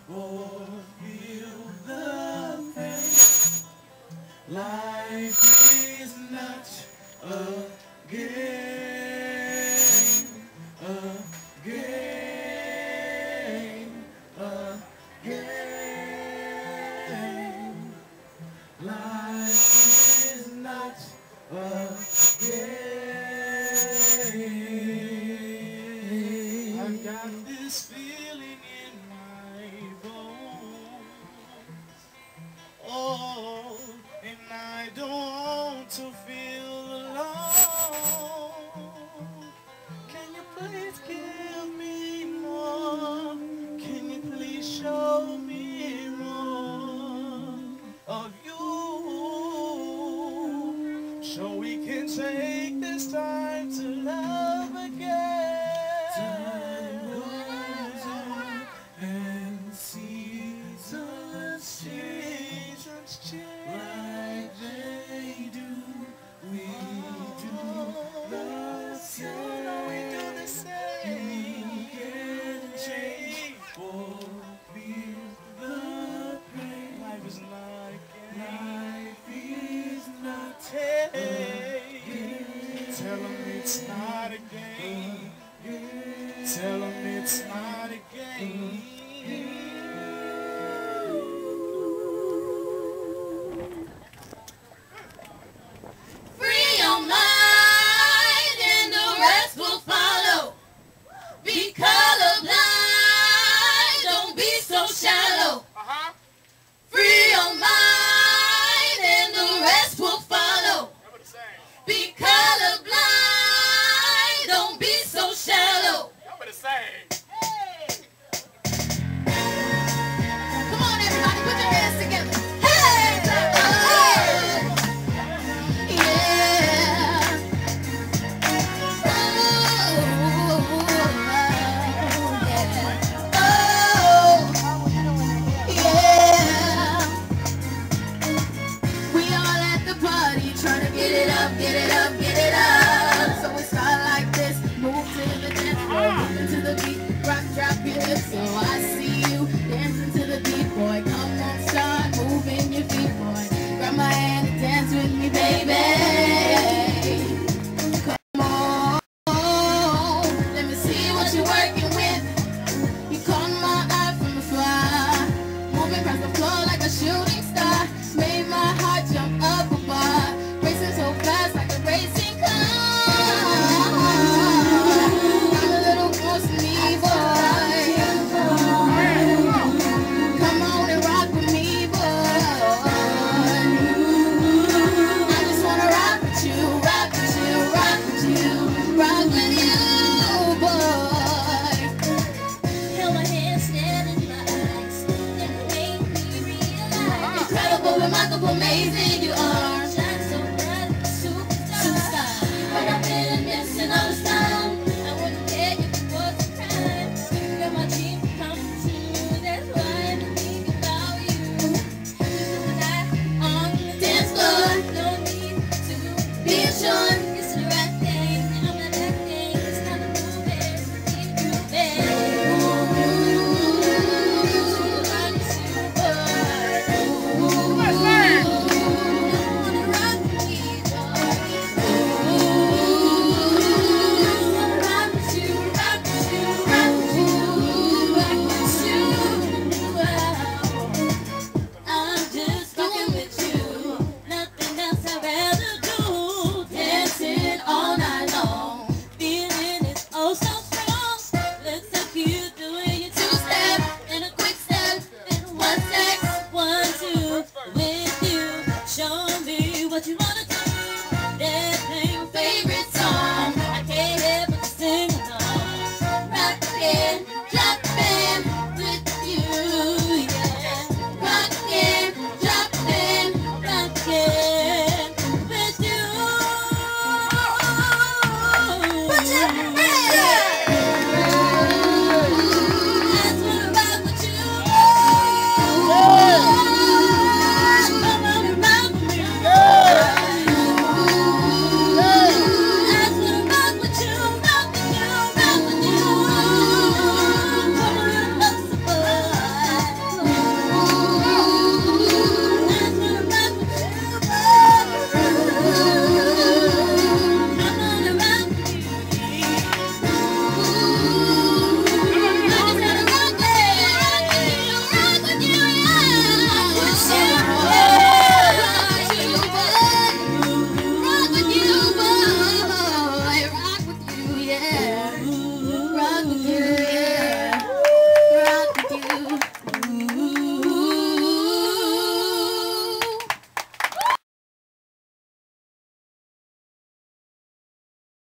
or feel the pain. Life is not a game, a game, a game. Life is not a game. I've got this feeling in my bones. Oh, and I don't want to feel alone. Can you please give me more? Can you please show me more of you? So we can take this time to love again. Time goes on and seasons change like they do. We do the same. We do the same. You can change or feel the pain. Life is not a game. Life is not a game. Tell them it's not a game. Tell them it's not a game.